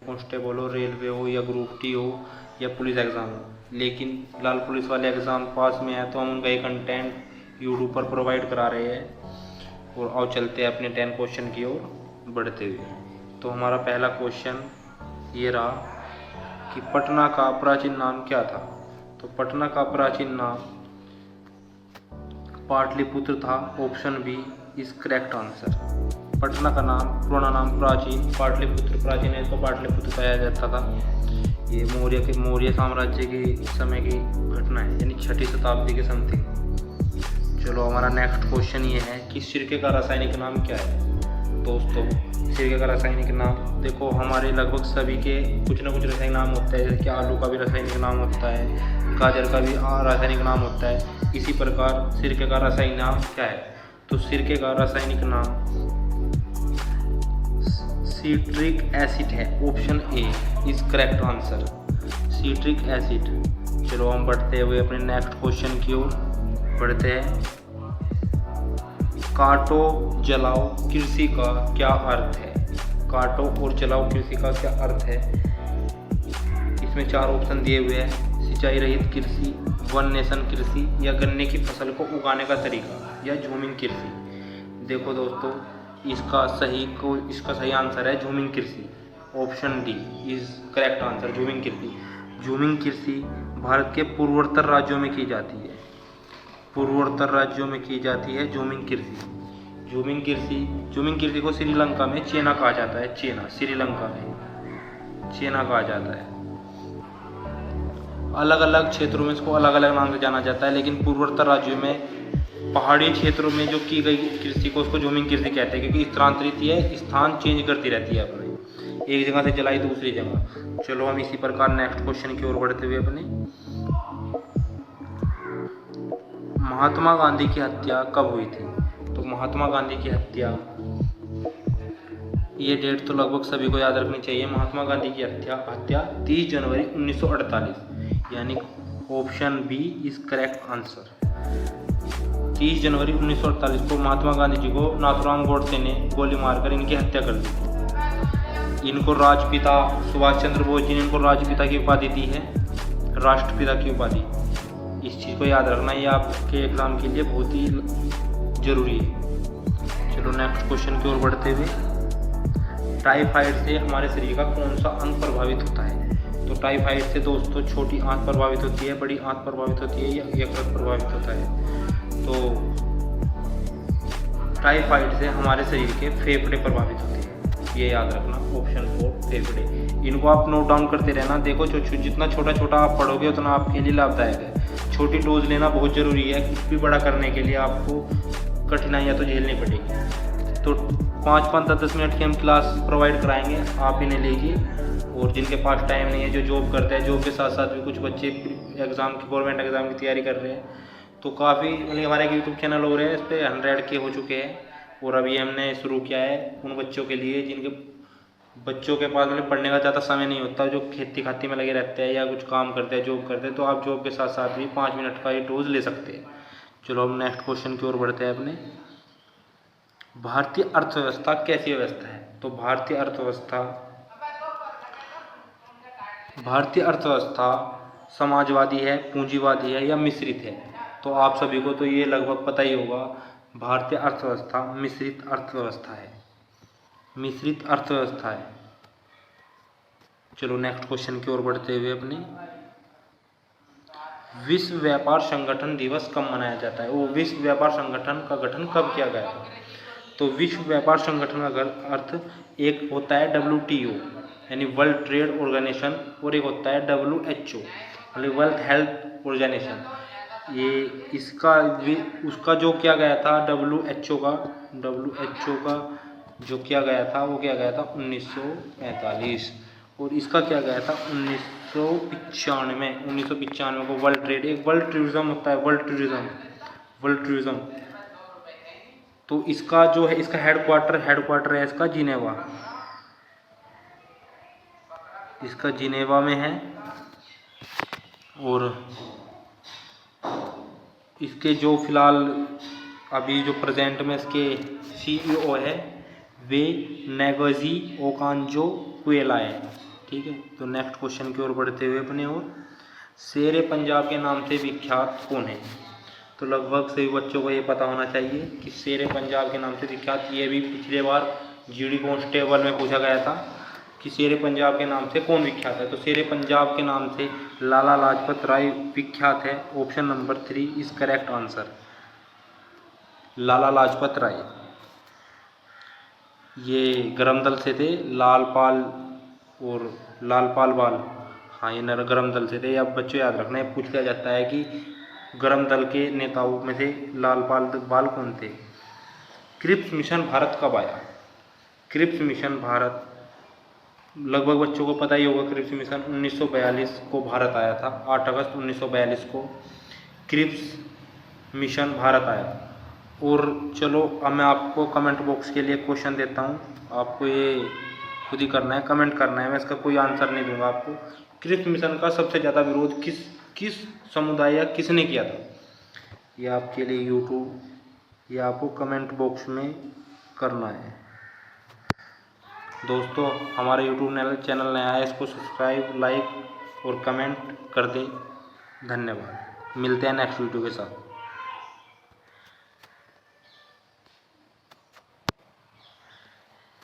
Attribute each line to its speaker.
Speaker 1: Constable हो, railway हो या ग्रुप डी हो या पुलिस एग्ज़ाम हो। लेकिन लाल पुलिस वाले एग्ज़ाम पास में है तो हम उनका ये कंटेंट यूट्यूब पर प्रोवाइड करा रहे हैं। और आओ चलते हैं अपने 10 क्वेश्चन की ओर बढ़ते हुए। तो हमारा पहला क्वेश्चन ये रहा कि पटना का प्राचीन नाम क्या था। तो पटना का प्राचीन नाम पाटलिपुत्र था। Option B is correct answer. Patna का नाम पुराना नाम प्राचीन, पाटलिपुत्र प्राचीन है, इसको पाटलिपुत्र कहा जाता था। ये मौर्य साम्राज्य के समय की घटना है, यानी 6वीं शताब्दी के समथिंग। चलो हमारा नेक्स्ट क्वेश्चन ये है कि सिरके का रासायनिक नाम क्या है। दोस्तों सिरके का रासायनिक नाम देखो, हमारे लगभग सभी के कुछ ना कुछ रासायनिक नाम होता है। जैसे कि आलू का भी रासायनिक नाम होता है, गाजर का भी रासायनिक नाम होता है। इसी प्रकार सिरके का रासायनिक नाम क्या है। तो सिरके का रासायनिक नाम सिट्रिक एसिड है। Option A is correct answer, citric acid. चलो हम बढ़ते हुए अपने नेक्स्ट क्वेश्चन की ओर बढ़ते हैं। काटो जलाओ कृषि का क्या अर्थ है। काटो और जलाओ कृषि का क्या अर्थ है। इसमें 4 ऑप्शन दिए हुए हैं। सिंचाई रहित कृषि, वन नेशन कृषि या गन्ने की फसल को उगाने का तरीका या झूमिंग कृषि। देखो दोस्तों इसका सही आंसर है झूमिंग कृषि। Option D is correct answer, झूमिंग कृषि। झूमिंग कृषि भारत के पूर्वोत्तर राज्यों में की जाती है। पूर्वोत्तर राज्यों में की जाती है झूमिंग कृषि। झूमिंग कृषि को श्रीलंका में चेना कहा जाता है। चेना, श्रीलंका में चेना कहा जाता है। अलग अलग क्षेत्रों में इसको अलग अलग नाम से जाना जाता है, लेकिन पूर्वोत्तर राज्यों में पहाड़ी क्षेत्रों में जो की गई कृषि को उसको झूमिंग कृषि कहते हैं, क्योंकि स्थानांतरित है, स्थान चेंज करती रहती है अपने, एक जगह से जलाई दूसरी जगह। चलो हम इसी प्रकार नेक्स्ट क्वेश्चन की ओर बढ़ते हुए अपने महात्मा गांधी की हत्या कब हुई थी। तो महात्मा गांधी की हत्या, ये डेट तो लगभग सभी को याद रखनी चाहिए। महात्मा गांधी की हत्या 30 जनवरी 1948, यानी option B is correct answer. 30 जनवरी 1948 को महात्मा गांधी जी को नाथुराम गोडसे ने गोली मारकर इनकी हत्या कर दी। इनको राजपिता सुभाष चंद्र बोस जी ने इनको राजपिता की उपाधि दी है, राष्ट्रपिता की उपाधि। इस चीज़ को याद रखना, ये आपके एग्जाम के लिए बहुत ही जरूरी है। चलो नेक्स्ट क्वेश्चन की ओर बढ़ते हुए, टाइफाइड से हमारे शरीर का कौन सा अंग प्रभावित होता है। तो टाइफाइड से दोस्तों छोटी आंत प्रभावित होती है, बड़ी आंत प्रभावित होती है या यकृत प्रभावित होता है। तो टाइफाइड से हमारे शरीर के फेफड़े प्रभावित होते हैं, ये याद रखना। ऑप्शन 4 फेफड़े। इनको आप नोट डाउन करते रहना। देखो जितना छोटा छोटा आप पढ़ोगे उतना आपके लिए लाभदायक है। छोटी डोज लेना बहुत ज़रूरी है, कुछ भी बड़ा करने के लिए आपको कठिनाइयाँ तो झेलनी पड़ेगी। तो 5-10 मिनट की हम क्लास प्रोवाइड कराएंगे, आप इन्हें लीजिए। और जिनके पास टाइम नहीं है, जो जॉब करते हैं, जॉब के साथ साथ भी कुछ बच्चे एग्ज़ाम की, गवर्नमेंट एग्ज़ाम की तैयारी कर रहे हैं, तो काफ़ी मतलब हमारे यूट्यूब चैनल हो रहे हैं, इस पर 100 के हो चुके हैं। और अभी हमने शुरू किया है उन बच्चों के लिए जिनके बच्चों के पास मतलब पढ़ने का ज़्यादा समय नहीं होता, जो खेती खाती में लगे रहते हैं या कुछ काम करते हैं, जॉब करते हैं। तो आप जॉब के साथ साथ भी 5 मिनट का ये डोज ले सकते हैं। चलो हम नेक्स्ट क्वेश्चन की ओर बढ़ते हैं अपने। भारतीय अर्थव्यवस्था कैसी व्यवस्था है। तो भारतीय अर्थव्यवस्था समाजवादी है, पूंजीवादी है या मिश्रित है। तो आप सभी को तो ये लगभग पता ही होगा, भारतीय अर्थव्यवस्था मिश्रित अर्थव्यवस्था है। मिश्रित अर्थव्यवस्था है। चलो नेक्स्ट क्वेश्चन की ओर बढ़ते हुए अपने, विश्व व्यापार संगठन दिवस कब मनाया जाता है। वो विश्व व्यापार संगठन का गठन कब किया गया था। तो विश्व व्यापार संगठन का अर्थ एक होता है WTO यानी वर्ल्ड ट्रेड ऑर्गेनाइजेशन, और एक होता है WHO मतलब वर्ल्ड हेल्थ ऑर्गेनाइजेशन। ये उसका जो किया गया था WHO का जो किया गया था वो किया गया था 1945, और इसका किया गया था 1995 को। वर्ल्ड ट्रेड, एक वर्ल्ड टूरिज्म होता है, वर्ल्ड टूरिज्म। तो इसका जो है, इसका हेडक्वार्टर है इसका जिनेवा, इसका जिनेवा में है। और इसके जो फिलहाल अभी जो प्रेजेंट में इसके CEO है वे नेगोजी ओकांजो कुएला है। ठीक है, तो नेक्स्ट क्वेश्चन की ओर बढ़ते हुए अपने और, शेर पंजाब के नाम से विख्यात कौन है? तो लगभग सभी बच्चों को ये पता होना चाहिए कि शेर पंजाब के नाम से विख्यात, ये भी पिछले बार जीडी कांस्टेबल में पूछा गया था कि शेर पंजाब के नाम से कौन विख्यात है। तो शेर पंजाब के नाम से लाला लाजपत राय विख्यात है। Option number 3 is correct answer, Lala Lajpat Rai. ये गरम दल से थे, लालपाल और लालपाल बाल, हाँ ये गरम दल से थे। अब बच्चों याद रखना, पूछ लिया जाता है कि गरम दल के नेताओं में से लालपाल बाल कौन थे। क्रिप्स मिशन भारत कब आया? क्रिप्स मिशन भारत, लगभग बच्चों को पता ही होगा, क्रिप्स मिशन 1942 को भारत आया था। 8 अगस्त 1942 को क्रिप्स मिशन भारत आया। और चलो अब मैं आपको कमेंट बॉक्स के लिए क्वेश्चन देता हूँ, आपको ये खुद ही करना है, कमेंट करना है, मैं इसका कोई आंसर नहीं दूंगा आपको। क्रिप्स मिशन का सबसे ज़्यादा विरोध किस समुदाय या किसने किया था? ये आपके लिए यूट्यूब, ये आपको कमेंट बॉक्स में करना है। दोस्तों हमारा यूट्यूब चैनल नया है, इसको सब्सक्राइब, लाइक और कमेंट कर दें। धन्यवाद, मिलते हैं नेक्स्ट वीडियो के साथ।